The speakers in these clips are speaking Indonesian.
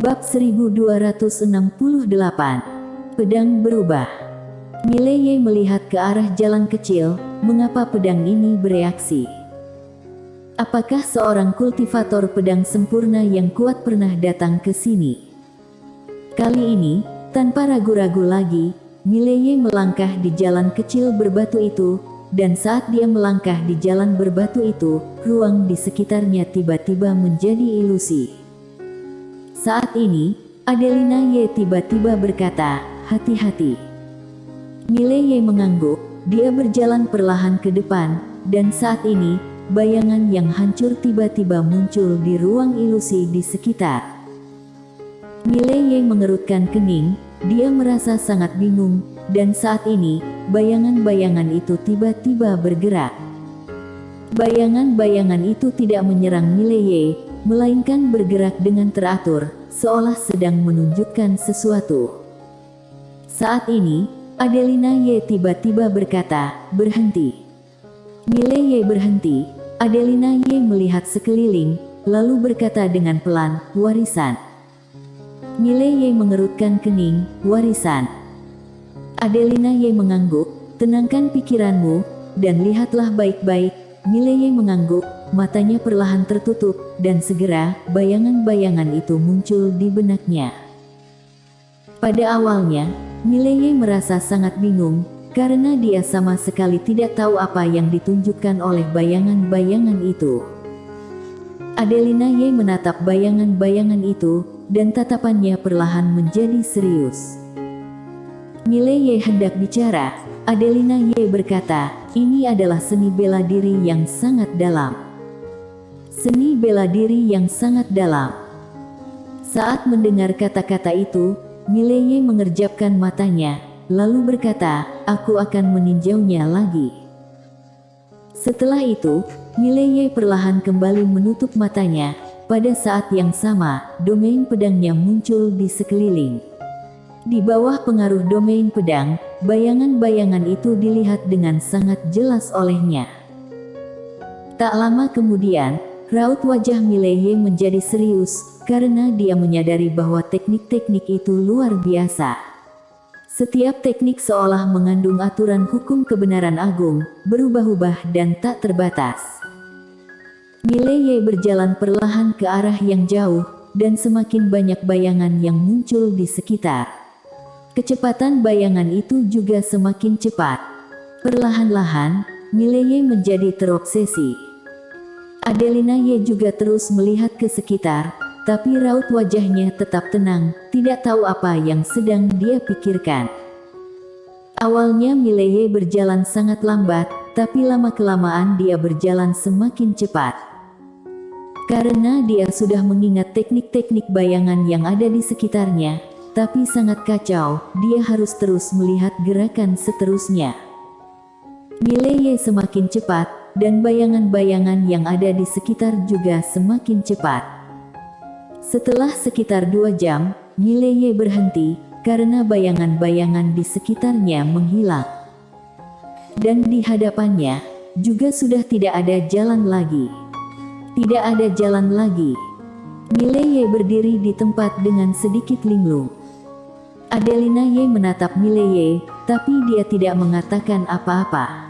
Bab 1268. Pedang berubah. Mileye melihat ke arah jalan kecil. Mengapa pedang ini bereaksi? Apakah seorang kultivator pedang sempurna yang kuat pernah datang ke sini? Kali ini, tanpa ragu-ragu lagi, Mileye melangkah di jalan kecil berbatu itu, dan saat dia melangkah di jalan berbatu itu, ruang di sekitarnya tiba-tiba menjadi ilusi. Saat ini, Adelina Ye tiba-tiba berkata, "Hati-hati." Mileye mengangguk, dia berjalan perlahan ke depan, dan saat ini, bayangan yang hancur tiba-tiba muncul di ruang ilusi di sekitar. Mileye mengerutkan kening, dia merasa sangat bingung, dan saat ini, bayangan-bayangan itu tiba-tiba bergerak. Bayangan-bayangan itu tidak menyerang Mileye, melainkan bergerak dengan teratur, seolah sedang menunjukkan sesuatu. Saat ini, Adelina Ye tiba-tiba berkata, "Berhenti." Mileye berhenti. Adelina Ye melihat sekeliling, lalu berkata dengan pelan, "Warisan." Mileye mengerutkan kening, "Warisan." Adelina Ye mengangguk, "Tenangkan pikiranmu, dan lihatlah baik-baik." Mileye mengangguk, matanya perlahan tertutup, dan segera, bayangan-bayangan itu muncul di benaknya. Pada awalnya, Mileye merasa sangat bingung, karena dia sama sekali tidak tahu apa yang ditunjukkan oleh bayangan-bayangan itu. Adelina Ye menatap bayangan-bayangan itu, dan tatapannya perlahan menjadi serius. Mileye hendak bicara, Adelina Ye berkata, "Ini adalah seni bela diri yang sangat dalam." Seni bela diri yang sangat dalam. Saat mendengar kata-kata itu, Mileye mengerjapkan matanya, lalu berkata, "Aku akan meninjaunya lagi." Setelah itu, Mileye perlahan kembali menutup matanya. Pada saat yang sama, domain pedangnya muncul di sekeliling. Di bawah pengaruh domain pedang, bayangan-bayangan itu dilihat dengan sangat jelas olehnya. Tak lama kemudian, raut wajah Mileye menjadi serius, karena dia menyadari bahwa teknik-teknik itu luar biasa. Setiap teknik seolah mengandung aturan hukum kebenaran agung, berubah-ubah dan tak terbatas. Mileye berjalan perlahan ke arah yang jauh, dan semakin banyak bayangan yang muncul di sekitar. Kecepatan bayangan itu juga semakin cepat. Perlahan-lahan, Mileye menjadi terobsesi. Adelina Ye juga terus melihat ke sekitar, tapi raut wajahnya tetap tenang, tidak tahu apa yang sedang dia pikirkan. Awalnya Mileye berjalan sangat lambat, tapi lama-kelamaan dia berjalan semakin cepat. Karena dia sudah mengingat teknik-teknik bayangan yang ada di sekitarnya, tapi sangat kacau, dia harus terus melihat gerakan seterusnya. Mileye semakin cepat, dan bayangan-bayangan yang ada di sekitar juga semakin cepat. Setelah sekitar 2 jam, Mileye berhenti, karena bayangan-bayangan di sekitarnya menghilang. Dan di hadapannya, juga sudah tidak ada jalan lagi. Tidak ada jalan lagi. Mileye berdiri di tempat dengan sedikit linglung. Adelina Ye menatap Mileye, tapi dia tidak mengatakan apa-apa.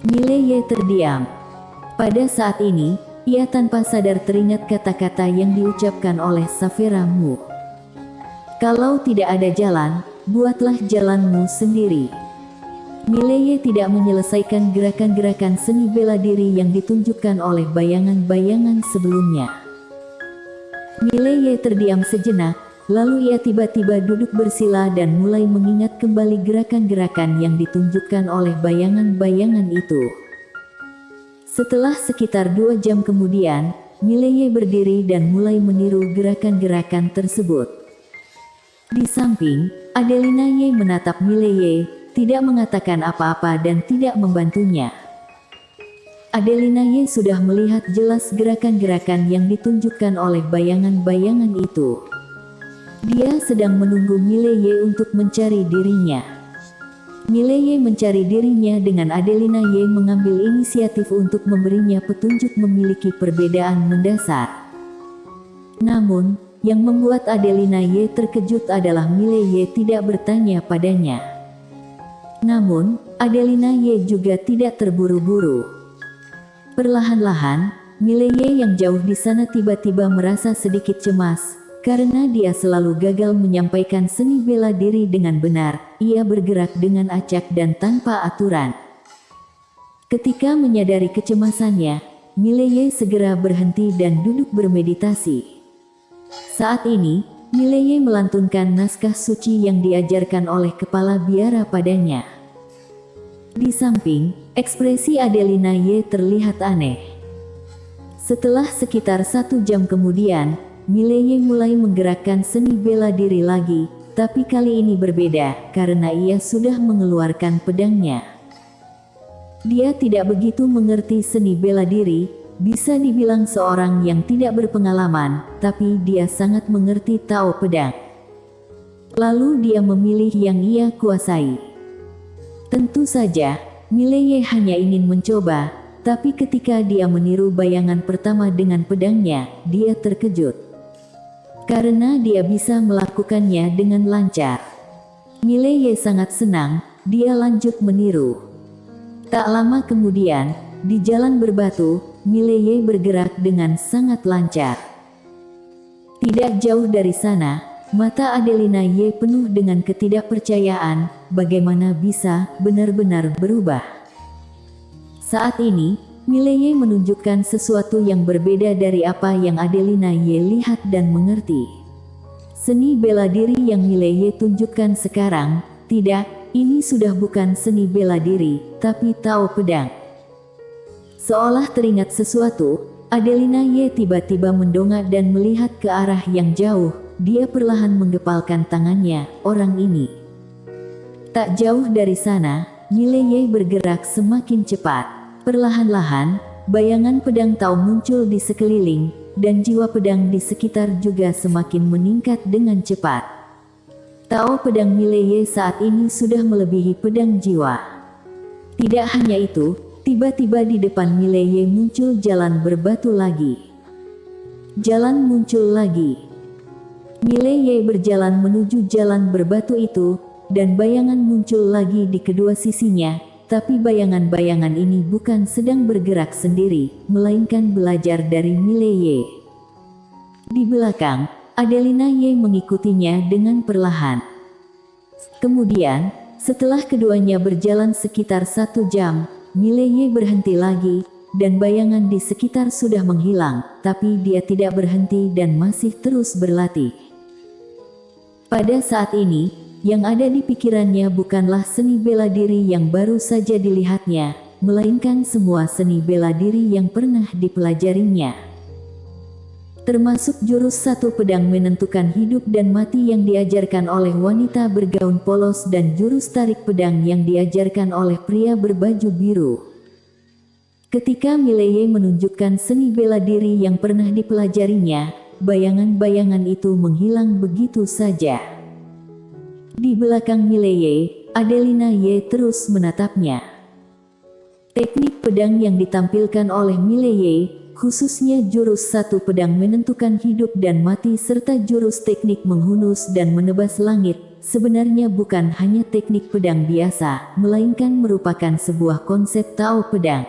Mileye terdiam. Pada saat ini, ia tanpa sadar teringat kata-kata yang diucapkan oleh Saphira Mu. "Kalau tidak ada jalan, buatlah jalanmu sendiri." Mileye tidak menyelesaikan gerakan-gerakan seni bela diri yang ditunjukkan oleh bayangan-bayangan sebelumnya. Mileye terdiam sejenak, lalu ia tiba-tiba duduk bersila dan mulai mengingat kembali gerakan-gerakan yang ditunjukkan oleh bayangan-bayangan itu. Setelah sekitar 2 jam kemudian, Mileye berdiri dan mulai meniru gerakan-gerakan tersebut. Di samping, Adelina Ye menatap Mileye, tidak mengatakan apa-apa dan tidak membantunya. Adelina Ye sudah melihat jelas gerakan-gerakan yang ditunjukkan oleh bayangan-bayangan itu. Dia sedang menunggu Mileye untuk mencari dirinya. Mileye mencari dirinya dengan Adelina Ye mengambil inisiatif untuk memberinya petunjuk memiliki perbedaan mendasar. Namun, Yang membuat Adelina Ye terkejut adalah Mile Ye tidak bertanya padanya. Namun, Adelina Ye juga tidak terburu-buru. Perlahan-lahan, Mile Ye yang jauh di sana tiba-tiba merasa sedikit cemas, karena dia selalu gagal menyampaikan seni bela diri dengan benar. Ia bergerak dengan acak dan tanpa aturan. Ketika menyadari kecemasannya, Mile Ye segera berhenti dan duduk bermeditasi. Saat ini, Mile Ye melantunkan naskah suci yang diajarkan oleh kepala biara padanya. Di samping, ekspresi Adelina Ye terlihat aneh. Setelah sekitar 1 jam kemudian, Mile Ye mulai menggerakkan seni bela diri lagi, tapi kali ini berbeda karena ia sudah mengeluarkan pedangnya. Dia tidak begitu mengerti seni bela diri, bisa dibilang seorang yang tidak berpengalaman, tapi dia sangat mengerti Tao pedang. Lalu dia memilih yang ia kuasai. Tentu saja, Mile Ye hanya ingin mencoba, tapi ketika dia meniru bayangan pertama dengan pedangnya, dia terkejut. Karena dia bisa melakukannya dengan lancar. Mile Ye sangat senang, dia lanjut meniru. Tak lama kemudian, di jalan berbatu, Mile Ye bergerak dengan sangat lancar. Tidak jauh dari sana, mata Adelina Ye penuh dengan ketidakpercayaan, bagaimana bisa benar-benar berubah. Saat ini, Mile Ye menunjukkan sesuatu yang berbeda dari apa yang Adelina Ye lihat dan mengerti. Seni bela diri yang Mile Ye tunjukkan sekarang, tidak, ini sudah bukan seni bela diri, tapi Tao pedang. Seolah teringat sesuatu, Adelina Ye tiba-tiba mendongak dan melihat ke arah yang jauh. Dia perlahan menggepalkan tangannya, orang ini. Tak jauh dari sana, Mile Ye bergerak semakin cepat. Perlahan-lahan, bayangan pedang Tao muncul di sekeliling, dan jiwa pedang di sekitar juga semakin meningkat dengan cepat. Tao pedang Mile Ye saat ini sudah melebihi pedang jiwa. Tidak hanya itu, tiba-tiba di depan Mile Ye muncul jalan berbatu lagi. Jalan muncul lagi. Mile Ye berjalan menuju jalan berbatu itu, dan bayangan muncul lagi di kedua sisinya, tapi bayangan-bayangan ini bukan sedang bergerak sendiri, melainkan belajar dari Mile Ye. Di belakang, Adelina Ye mengikutinya dengan perlahan. Kemudian, setelah keduanya berjalan sekitar 1 jam, Mile Ye berhenti lagi, dan bayangan di sekitar sudah menghilang, tapi dia tidak berhenti dan masih terus berlatih. Pada saat ini, yang ada di pikirannya bukanlah seni bela diri yang baru saja dilihatnya, melainkan semua seni bela diri yang pernah dipelajarinya. Termasuk jurus 1 pedang menentukan hidup dan mati yang diajarkan oleh wanita bergaun polos dan jurus tarik pedang yang diajarkan oleh pria berbaju biru. Ketika Mile Ye menunjukkan seni bela diri yang pernah dipelajarinya, bayangan-bayangan itu menghilang begitu saja. Di belakang Mile Ye, Adelina Ye terus menatapnya. Teknik pedang yang ditampilkan oleh Mile Ye, khususnya jurus 1 pedang menentukan hidup dan mati serta jurus teknik menghunus dan menebas langit, sebenarnya bukan hanya teknik pedang biasa, melainkan merupakan sebuah konsep Tao pedang.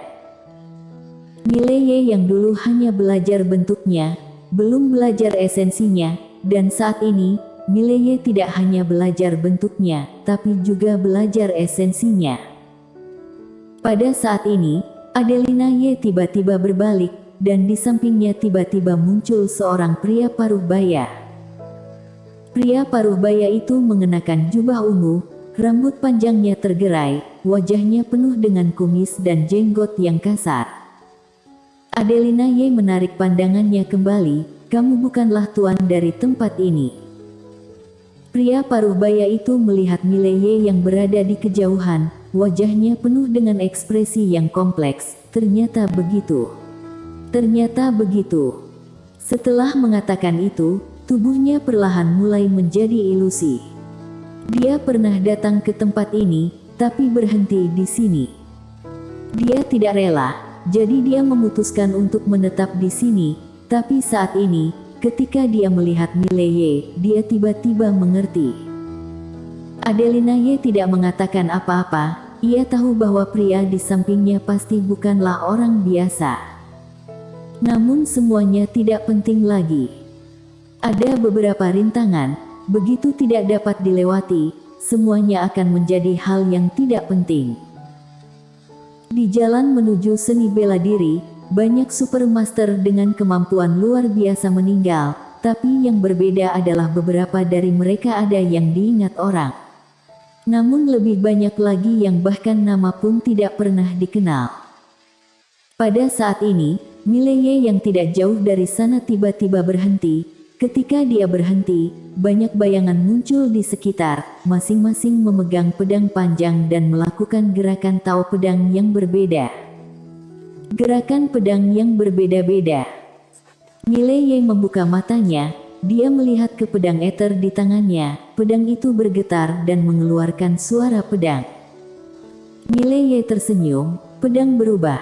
Mile Ye yang dulu hanya belajar bentuknya, belum belajar esensinya, dan saat ini, Mile Ye tidak hanya belajar bentuknya, tapi juga belajar esensinya. Pada saat ini, Adelina Ye tiba-tiba berbalik, dan di sampingnya tiba-tiba muncul seorang pria paruh baya. Pria paruh baya itu mengenakan jubah ungu, rambut panjangnya tergerai, wajahnya penuh dengan kumis dan jenggot yang kasar. Adelina Ye menarik pandangannya kembali, kamu bukanlah tuan dari tempat ini. Pria paruh baya itu melihat Mile Ye yang berada di kejauhan, wajahnya penuh dengan ekspresi yang kompleks, ternyata begitu. Ternyata begitu. Setelah mengatakan itu, tubuhnya perlahan mulai menjadi ilusi. Dia pernah datang ke tempat ini, tapi berhenti di sini. Dia tidak rela, jadi dia memutuskan untuk menetap di sini, tapi saat ini, ketika dia melihat Mileye, dia tiba-tiba mengerti. Adelina Ye tidak mengatakan apa-apa, ia tahu bahwa pria di sampingnya pasti bukanlah orang biasa. Namun semuanya tidak penting lagi. Ada beberapa rintangan, begitu tidak dapat dilewati, semuanya akan menjadi hal yang tidak penting. Di jalan menuju seni bela diri, banyak supermaster dengan kemampuan luar biasa meninggal, tapi yang berbeda adalah beberapa dari mereka ada yang diingat orang. Namun lebih banyak lagi yang bahkan nama pun tidak pernah dikenal. Pada saat ini, Mileye yang tidak jauh dari sana tiba-tiba berhenti. Ketika dia berhenti, banyak bayangan muncul di sekitar, masing-masing memegang pedang panjang dan melakukan gerakan tao pedang yang berbeda. Gerakan pedang yang berbeda-beda. Mileye membuka matanya, dia melihat ke pedang ether di tangannya, pedang itu bergetar dan mengeluarkan suara pedang. Mileye tersenyum, pedang berubah.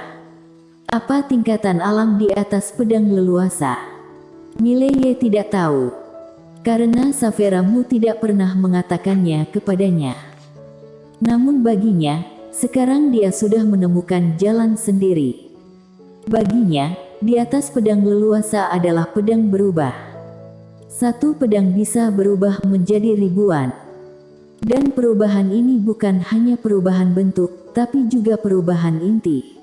Apa tingkatan alam di atas pedang leluasa? Mileye tidak tahu, karena Saphira Mu tidak pernah mengatakannya kepadanya. Namun baginya, sekarang dia sudah menemukan jalan sendiri. Baginya, di atas pedang leluasa adalah pedang berubah. Satu pedang bisa berubah menjadi ribuan. Dan perubahan ini bukan hanya perubahan bentuk, tapi juga perubahan inti.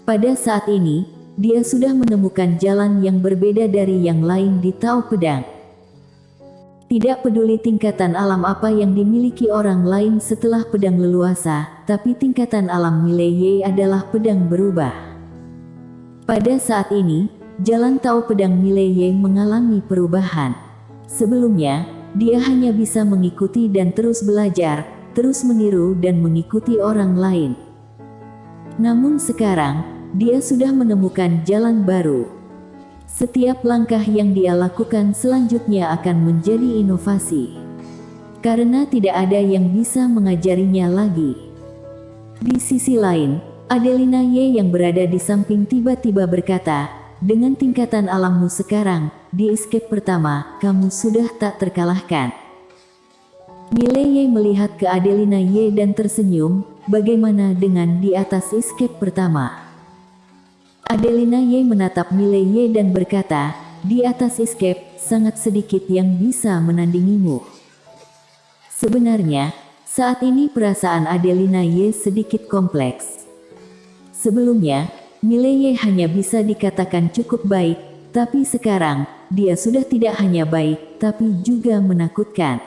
Pada saat ini, dia sudah menemukan jalan yang berbeda dari yang lain di Tao Pedang. Tidak peduli tingkatan alam apa yang dimiliki orang lain setelah pedang leluasa, tapi tingkatan alam Mileye adalah pedang berubah. Pada saat ini, jalan Tao Pedang Mileye mengalami perubahan. Sebelumnya, dia hanya bisa mengikuti dan terus belajar, terus meniru dan mengikuti orang lain. Namun sekarang, dia sudah menemukan jalan baru. Setiap langkah yang dia lakukan selanjutnya akan menjadi inovasi. Karena tidak ada yang bisa mengajarinya lagi. Di sisi lain, Adelina Ye yang berada di samping tiba-tiba berkata, dengan tingkatan alammu sekarang, di escape pertama, kamu sudah tak terkalahkan. Mileye melihat ke Adelina Ye dan tersenyum, bagaimana dengan di atas escape pertama? Adelina Ye menatap Mileye dan berkata, di atas escape, sangat sedikit yang bisa menandingimu. Sebenarnya, saat ini perasaan Adelina Ye sedikit kompleks. Sebelumnya, Mileye hanya bisa dikatakan cukup baik, tapi sekarang, dia sudah tidak hanya baik, tapi juga menakutkan.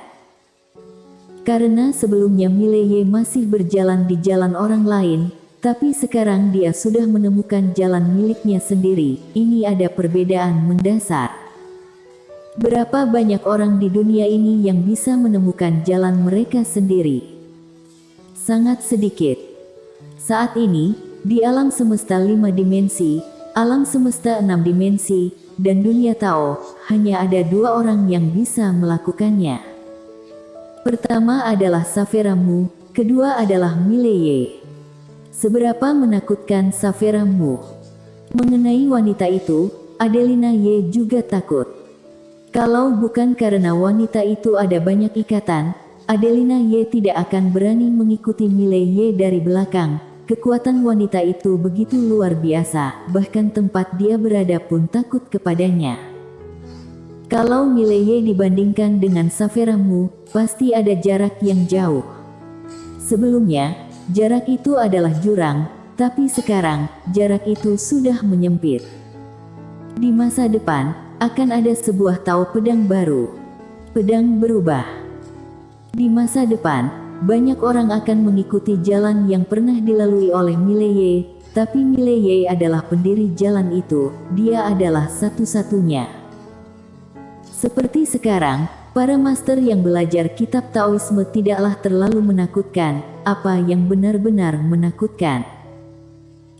Karena sebelumnya Mileye masih berjalan di jalan orang lain, tapi sekarang dia sudah menemukan jalan miliknya sendiri. Ini ada perbedaan mendasar. Berapa banyak orang di dunia ini yang bisa menemukan jalan mereka sendiri? Sangat sedikit. Saat ini, di alam semesta 5 dimensi, alam semesta 6 dimensi, dan dunia Tao, hanya ada 2 orang yang bisa melakukannya. Pertama adalah Saphira Mu, kedua adalah Mileye. Seberapa menakutkan Saphira Mu? Mengenai wanita itu, Adelina Ye juga takut. Kalau bukan karena wanita itu ada banyak ikatan, Adelina Ye tidak akan berani mengikuti Mileye dari belakang. Kekuatan wanita itu begitu luar biasa, bahkan tempat dia berada pun takut kepadanya. Kalau Mileye dibandingkan dengan Saphira Mu, pasti ada jarak yang jauh. Sebelumnya, jarak itu adalah jurang, tapi sekarang, jarak itu sudah menyempit. Di masa depan, akan ada sebuah Tao Pedang baru. Pedang berubah. Di masa depan, banyak orang akan mengikuti jalan yang pernah dilalui oleh Mileye, tapi Mileye adalah pendiri jalan itu, dia adalah satu-satunya. Seperti sekarang, para master yang belajar kitab Taoisme tidaklah terlalu menakutkan, apa yang benar-benar menakutkan.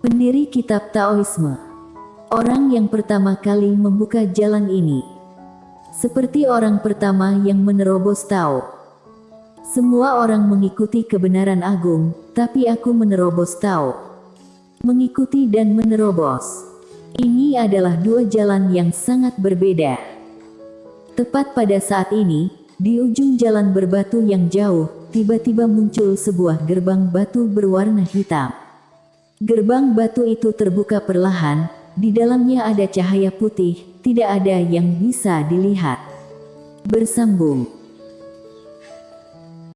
Pendiri kitab Taoisme, orang yang pertama kali membuka jalan ini. Seperti orang pertama yang menerobos Tao. Semua orang mengikuti kebenaran agung, tapi aku menerobos Tao. Mengikuti dan menerobos. Ini adalah dua jalan yang sangat berbeda. Tepat pada saat ini, di ujung jalan berbatu yang jauh, tiba-tiba muncul sebuah gerbang batu berwarna hitam. Gerbang batu itu terbuka perlahan, di dalamnya ada cahaya putih, tidak ada yang bisa dilihat. Bersambung.